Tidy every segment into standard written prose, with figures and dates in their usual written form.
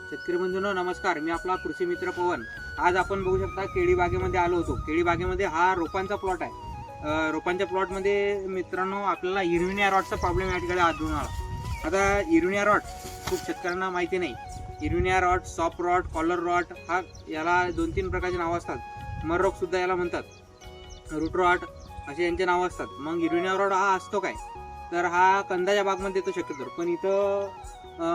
शेतकरी बंधूंनो नमस्कार, मी आपला कृषी मित्र पवन। आज आपण बघू शकता केळी बागेमध्ये आलो होतो। केळी बागेमध्ये हा रोपांचा प्लॉट आहे। रोपांच्या प्लॉटमध्ये मित्रांनो आपल्याला इरविनिया रॉटचा प्रॉब्लेम या ठिकाणी आढळून आला। आता इरविनिया रॉट खूप शेतकऱ्यांना माहिती नाही। Erwinia rot, soft rot, collar rot हा याला 2-3 प्रकारची नावं असतात। मर रोग सुद्धा याला म्हणतात, रूट रॉट असे यांचे नावं असतात। मग इरविनिया रॉट हा असतो काय, तर हा कंदाच्या बागमध्ये येतो शक्यतो, पण इथं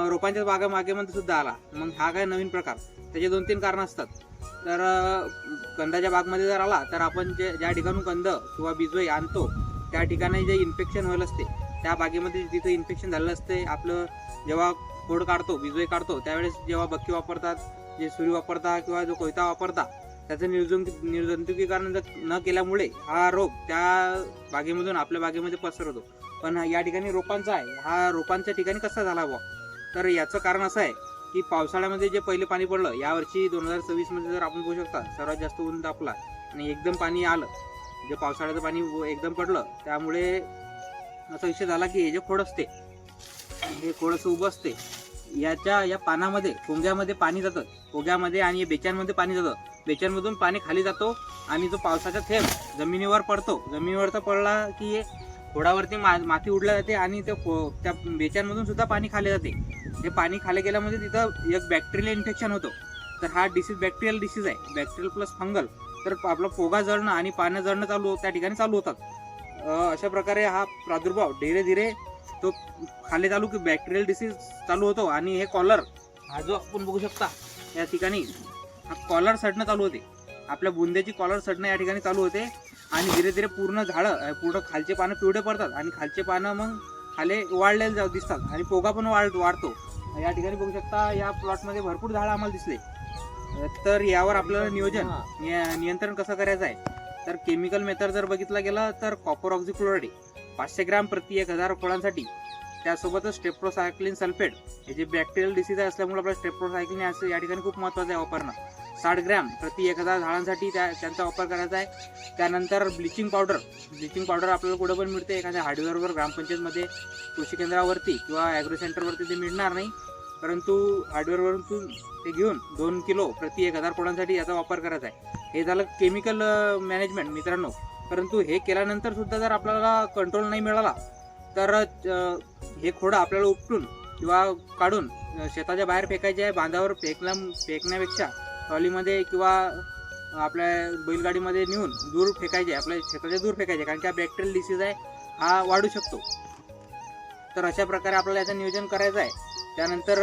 रोपांच्या बागेमध्ये सुद्धा आला। मग हा काय नवीन प्रकार, त्याचे 2-3 कारण असतात। तर कंदाच्या बागमध्ये जर आला तर आपण ज्या ठिकाणून कंद किंवा बिजोई आणतो त्या ठिकाणी जे इन्फेक्शन व्हायला असते, त्या बागेमध्ये जिथं इन्फेक्शन झालेलं असते, आपलं जेव्हा खोड काढतो, बिजोई काढतो त्यावेळेस जेव्हा बक्की वापरतात, जे सुरी वापरतात किंवा जो कोयता वापरतात, त्याचं निर्जंतुकीकरण न केल्यामुळे हा रोग त्या बागेमधून आपल्या बागेमध्ये पसरतो। पण या ठिकाणी रोपांचा आहे, हा रोपांच्या ठिकाणी कसा झाला बुवा, तर याचं कारण असं आहे की पावसाळ्यामध्ये जे पहिले पाणी पडलं, यावर्षी 2024 मध्ये जर आपण बघू शकता सर्वात जास्त ऊन तापला आणि एकदम पाणी आलं, जे पावसाळ्याचं पाणी एकदम पडलं, त्यामुळे असा विषय झाला की हे जे खोड असते, हे खोड असं उभं असते, या पानामध्ये पोंग्यामध्ये पाणी जातं, पोंग्यामध्ये आणि बेचांमध्ये पाणी जातं, बेचांमधून पाणी खाली जातो आणि जो पावसाचा थेंब जमिनीवर पडतो, जमिनीवर पडला की खोडावरती माती उडल्या जाते आणि त्या बेचांमधून सुद्धा पाणी खाली जाते। हे पाणी खाली गेल्यामध्ये तिथं एक बॅक्टेरियल इन्फेक्शन होतो। तर हा डिसीज बॅक्टेरियल डिसीज आहे, बॅक्टेरियल प्लस फंगल। तर आपला पोगा जळणं आणि पानं जळणं त्या ठिकाणी चालू होतात। अशा प्रकारे हा प्रादुर्भाव धीरे धीरे तो खाली चालू की बॅक्टेरियल डिसीज चालू होतो आणि हे कॉलर, हा जो आपण बघू शकता या ठिकाणी, हा कॉलर सडणं चालू होते, आपल्या बुंद्याची कॉलर सडणं या ठिकाणी चालू होते आणि धीरे धीरे पूर्ण झाडं, पूर्ण खालचे पानं पिवळे पडतात आणि खालचे पानं मग खाली वाळलेले दिसतात आणि पोगा पण वाढतो। या ठिकाणी बघू शकता या प्लॉटमध्ये भरपूर झाडं आम्हाला दिसले। तर यावर आपल्याला नियंत्रण कसं करायचं आहे, तर केमिकल मेथड जर बघितला गेला तर कॉपर ऑक्झिक्लोराइड 500 ग्रॅम प्रति 1000 फळांसाठी, त्यासोबतच स्टेप्रोसायक्लिन सल्फेट, हे जे बॅक्टेरियल डिसीज असल्यामुळे आपल्याला स्टेप्रोसायक्लिन असं या ठिकाणी खूप महत्त्वाचं आहे वापरणं। 60 ग्रॅम प्रति 1000 झाडांसाठी त्यांचा वापर करायचा आहे। त्यानंतर ब्लिचिंग पावडर आपल्याला कुठं पण मिळते, एखाद्या हार्डवेअरवर, ग्रामपंचायतमध्ये, कृषी केंद्रावरती किंवा ॲग्रो सेंटरवरती ते मिळणार नाही, परंतु हार्डवेअरवरून ते घेऊन 2 किलो प्रति 1000 फळांसाठी याचा वापर करायचा आहे। हे झालं केमिकल मॅनेजमेंट मित्रांनो। परंतु हे केल्यानंतर सुद्धा जर आपल्याला कंट्रोल नाही मिळाला तर हे खोडं आपल्याला उपटून किंवा काढून शेताच्या बाहेर फेकायचे आहे। बांधावर फेकण्यापेक्षा ट्रॉलीमध्ये किंवा आपल्या बैलगाडीमध्ये नेऊन दूर फेकायचे, आपल्या शेताच्या दूर फेकायचे, कारण की हा बॅक्टेरियल डिसीज आहे, हा वाढू शकतो। तर अशा प्रकारे आपल्याला याचं नियोजन करायचं आहे। त्यानंतर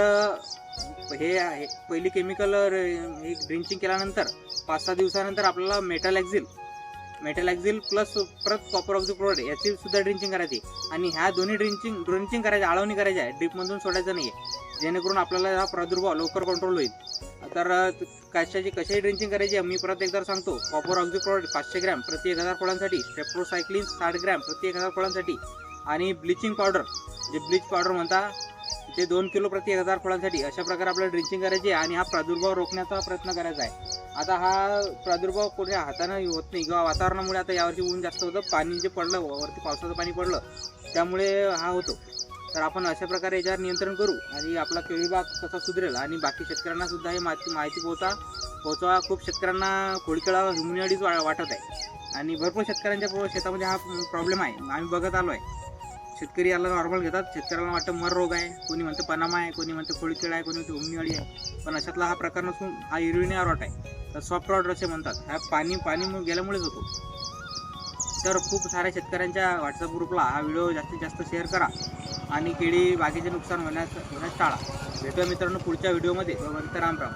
हे पहिली केमिकल ड्रिंचिंग केल्यानंतर 5-6 दिवसानंतर आपल्याला मेटॅलॅक्झिल प्लस परत कॉपर ऑक्झिक्लोराइड याची सुद्धा ड्रिंचिंग करायची आणि ह्या दोन्ही ड्रिंचिंग करायची, आळवणी करायची आहे, ड्रिपमधून सोडायचं नाही आहे, जेणेकरून आपल्याला हा प्रादुर्भाव लवकर कंट्रोल होईल। तर कशाची ड्रिंचिंग करायची मी परत एकदा सांगतो। कॉपर ऑक्झिक्लोराइड 500 ग्रॅम प्रति 1000 फळांसाठी, स्टेप्रोसायक्लिन 60 ग्रॅम प्रति 1000 फळांसाठी आणि ब्लिचिंग पावडर, जे ब्लीच पावडर म्हणता, ते 2 किलो प्रति 1000 फळांसाठी। अशा प्रकारे आपल्याला ड्रिंचिंग करायची आणि हा प्रादुर्भाव रोखण्याचा प्रयत्न करायचा आहे। आता हा प्रादुर्भाव कोणत्या हाताने होत नाही किंवा वातावरणामुळे, आता यावर्षी ऊन जास्त होतं, पाणी जे पडलं वरती, पावसाचं पाणी पडलं, त्यामुळे हा होतो। तर आपण अशा प्रकारे याच्यावर नियंत्रण करू आणि आपला केळी बाग कसा सुधरेल आणि बाकी शेतकऱ्यांना सुद्धा हे माहिती पोहोचवा। खूप शेतकऱ्यांना खोडकिडा, ह्युमिनिटीज वाटत आहे आणि भरपूर शेतकऱ्यांच्या शेतामध्ये हा प्रॉब्लेम आहे, आम्ही बघत आलो आहे। शेतकरी याला नॉर्मल घेतात, शेतकऱ्याला वाटतं मर रोग आहे, कोणी म्हणतं पनामा आहे, कोणी म्हणतं खोडकिडा आहे, कोणी म्हणतं हुमणीअळी आहे, पण अशातला हा प्रकार नसून हा इरविनिया रॉट आहे। तर सॉफ्ट रॉट असे म्हणतात, हा पाणी गेल्यामुळेच होतो। तर खूप साऱ्या शेतकऱ्यांच्या व्हॉट्सअप ग्रुपला हा व्हिडिओ जास्तीत जास्त शेअर करा आणि केळी बागेचे नुकसान होण्यास टाळा। भेटूया मित्रांनो पुढच्या व्हिडिओमध्ये। राम राम।